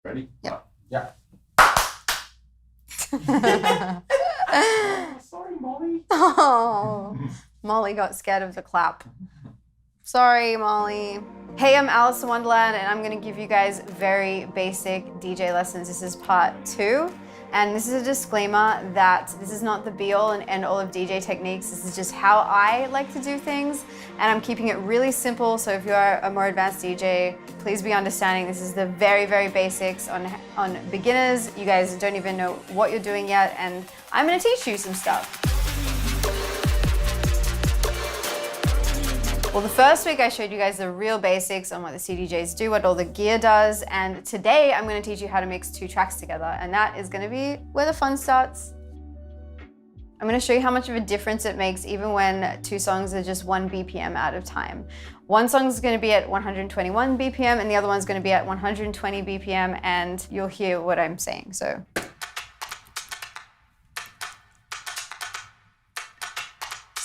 Ready? Yep. Yeah. Sorry, Molly. Oh, Molly got scared of the clap. Sorry, Molly. Hey, I'm Alison Wonderland, and I'm gonna give you guys very basic DJ lessons. This is part 2. And this is a disclaimer that this is not the be-all and end-all of DJ techniques. This is just how I like to do things, and I'm keeping it really simple. So if you are a more advanced DJ, please be understanding. This is the very, very basics on beginners. You guys don't even know what you're doing yet, and I'm gonna teach you some stuff. Well, the first week I showed you guys the real basics on what the CDJs do, what all the gear does, and today I'm going to teach you how to mix 2 tracks together, and that is going to be where the fun starts. I'm going to show you how much of a difference it makes even when 2 songs are just 1 BPM out of time. One song is going to be at 121 BPM and the other one's going to be at 120 BPM, and you'll hear what I'm saying. So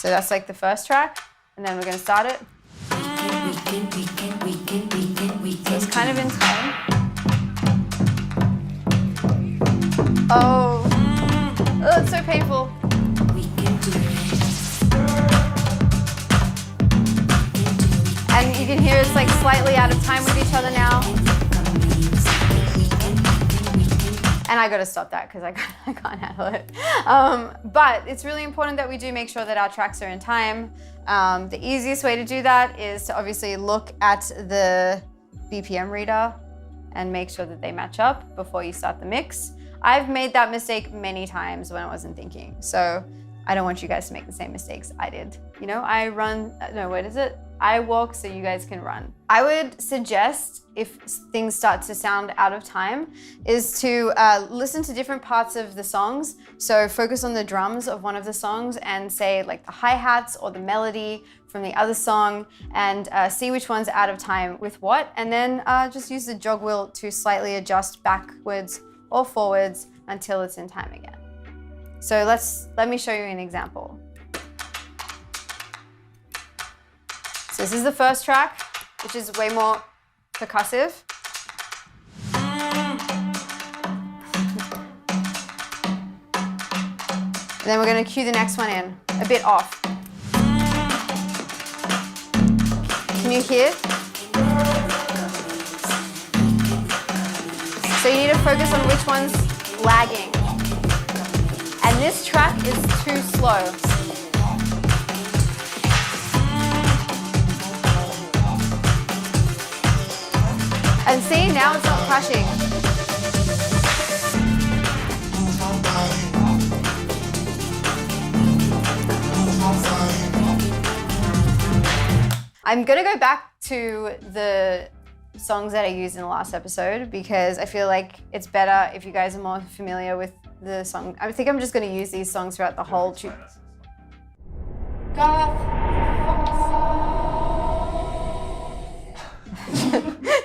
that's like the first track. And then we're going to start it. So it's kind of in time. Oh, it's so painful. And you can hear it's like slightly out of time with each other now. And I gotta stop that because I can't handle it. But it's really important that we do make sure that our tracks are in time. The easiest way to do that is to obviously look at the BPM reader and make sure that they match up before you start the mix. I've made that mistake many times when I wasn't thinking. So I don't want you guys to make the same mistakes I did. You know, I walk so you guys can run. I would suggest, if things start to sound out of time, is to listen to different parts of the songs. So focus on the drums of one of the songs and say like the hi-hats or the melody from the other song, and see which one's out of time with what, and then just use the jog wheel to slightly adjust backwards or forwards until it's in time again. So let me show you an example. So this is the first track, which is way more percussive. And then we're going to cue the next one in, a bit off. Can you hear? So you need to focus on which one's lagging. And this track is too slow. And see, now it's not clashing. I'm gonna go back to the songs that I used in the last episode because I feel like it's better if you guys are more familiar with the song. I think I'm just gonna use these songs throughout the whole tune.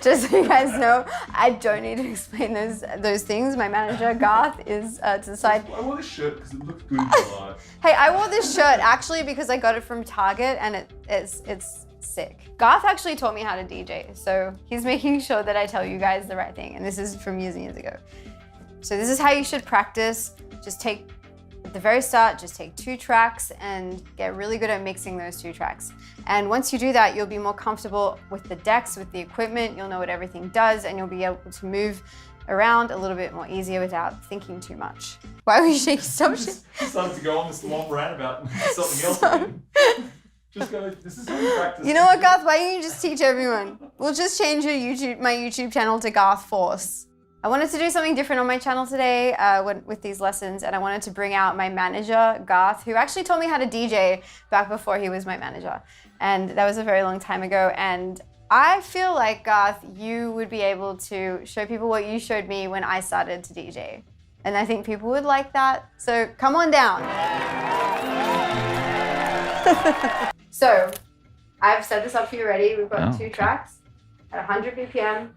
Just so you guys know, I don't need to explain those things. My manager, Garth, is to the side. I wore this shirt because it looked good in the live. Hey, I wore this shirt actually because I got it from Target and it's sick. Garth actually taught me how to DJ, so he's making sure that I tell you guys the right thing, and this is from years and years ago. So this is how you should practice. At the very start, just take 2 tracks and get really good at mixing those 2 tracks. And once you do that, you'll be more comfortable with the decks, with the equipment, you'll know what everything does, and you'll be able to move around a little bit more easier without thinking too much. Why were you shaking? Stop shaking. Started to go on this long rant about something else. Just go, this is how you practice. You know what, Garth? Why don't you just teach everyone? We'll just change my YouTube channel to Garth Force. I wanted to do something different on my channel today with these lessons, and I wanted to bring out my manager, Garth, who actually taught me how to DJ back before he was my manager. And that was a very long time ago. And I feel like, Garth, you would be able to show people what you showed me when I started to DJ. And I think people would like that. So come on down. So I've set this up for you already. We've got 2 tracks at 100 BPM.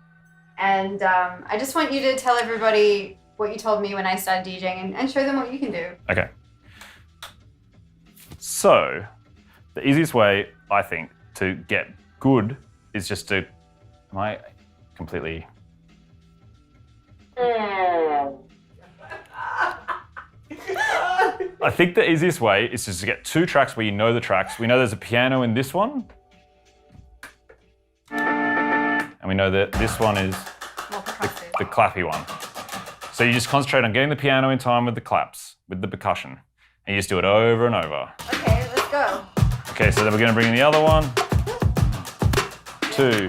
And I just want you to tell everybody what you told me when I started DJing and show them what you can do. Okay. So, the easiest way, I think, to get good is just to... Am I completely... I think the easiest way is just to get 2 tracks where you know the tracks. We know there's a piano in this one. And we know that this one is the clappy one. So you just concentrate on getting the piano in time with the claps, with the percussion. And you just do it over and over. Okay, let's go. Okay, so then we're gonna bring in the other one. 2.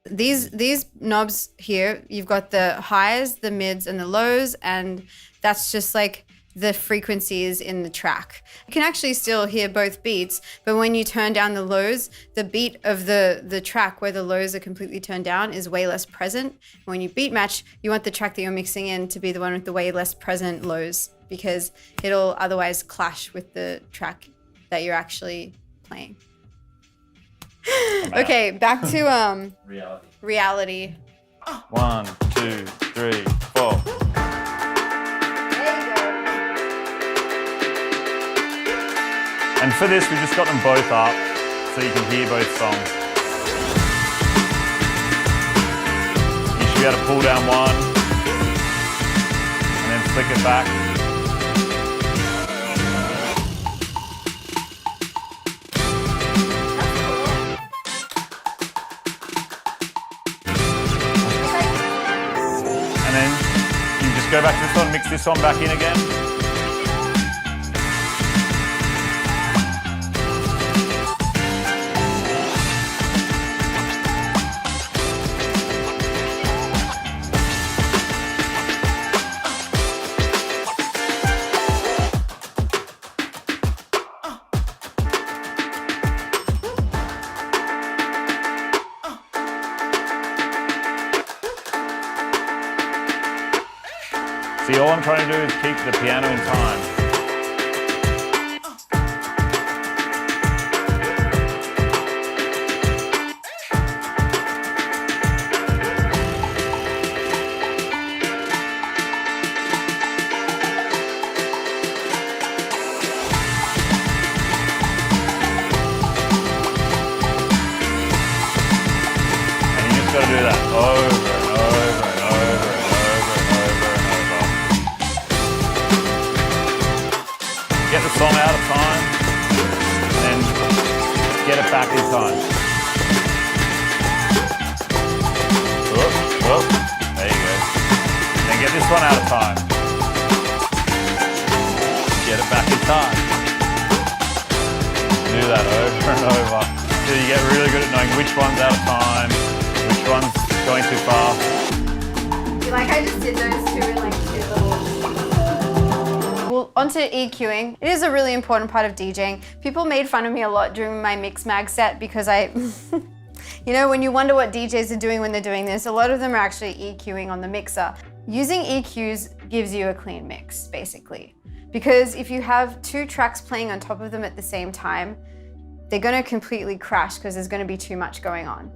These knobs here, you've got the highs, the mids, and the lows, and that's just like the frequencies in the track. You can actually still hear both beats, but when you turn down the lows, the beat of the track where the lows are completely turned down is way less present. When you beat match, you want the track that you're mixing in to be the one with the way less present lows, because it'll otherwise clash with the track that you're actually playing. Okay, back to reality. 1, 2, 3, 4. There you go. And for this, we just got them both up so you can hear both songs. You should be able to pull down one and then flick it back. Go back to this one, mix this one back in again. See, all I'm trying to do is keep the piano in time. And you just got to do that over and over and over. Get the song out of time, and get it back in time. Whoop, there you go. Then get this one out of time. Get it back in time. Do that over and over. So you get really good at knowing which one's out of time, which one's going too fast. You like I just did those two in like 2 little... Well, onto EQing. It is a really important part of DJing. People made fun of me a lot during my Mix Mag set because I, you know, when you wonder what DJs are doing when they're doing this, a lot of them are actually EQing on the mixer. Using EQs gives you a clean mix, basically. Because if you have 2 tracks playing on top of them at the same time, they're gonna completely crash because there's gonna be too much going on.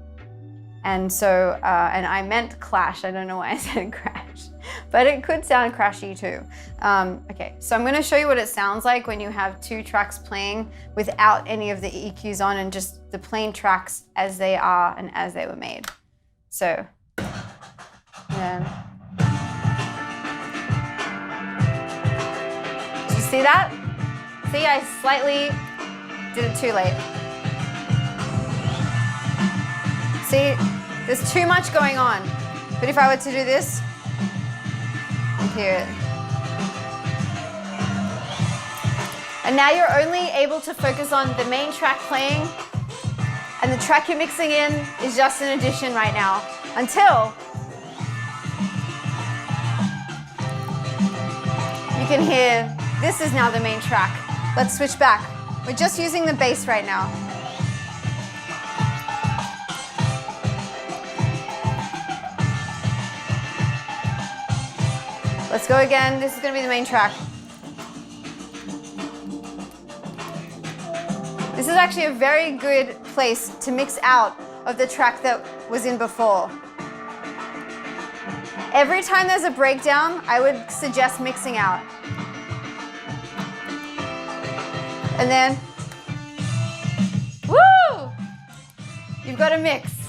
And so, and I meant clash, I don't know why I said crash, but it could sound crashy too. Okay, so I'm gonna show you what it sounds like when you have 2 tracks playing without any of the EQs on and just the plain tracks as they are and as they were made. So, yeah. Did you see that? See, I slightly did it too late. See, there's too much going on. But if I were to do this, you hear it. And now you're only able to focus on the main track playing, and the track you're mixing in is just an addition right now, until you can hear this is now the main track. Let's switch back. We're just using the bass right now. Let's go again. This is going to be the main track. This is actually a very good place to mix out of the track that was in before. Every time there's a breakdown, I would suggest mixing out. And then, woo! You've got a mix.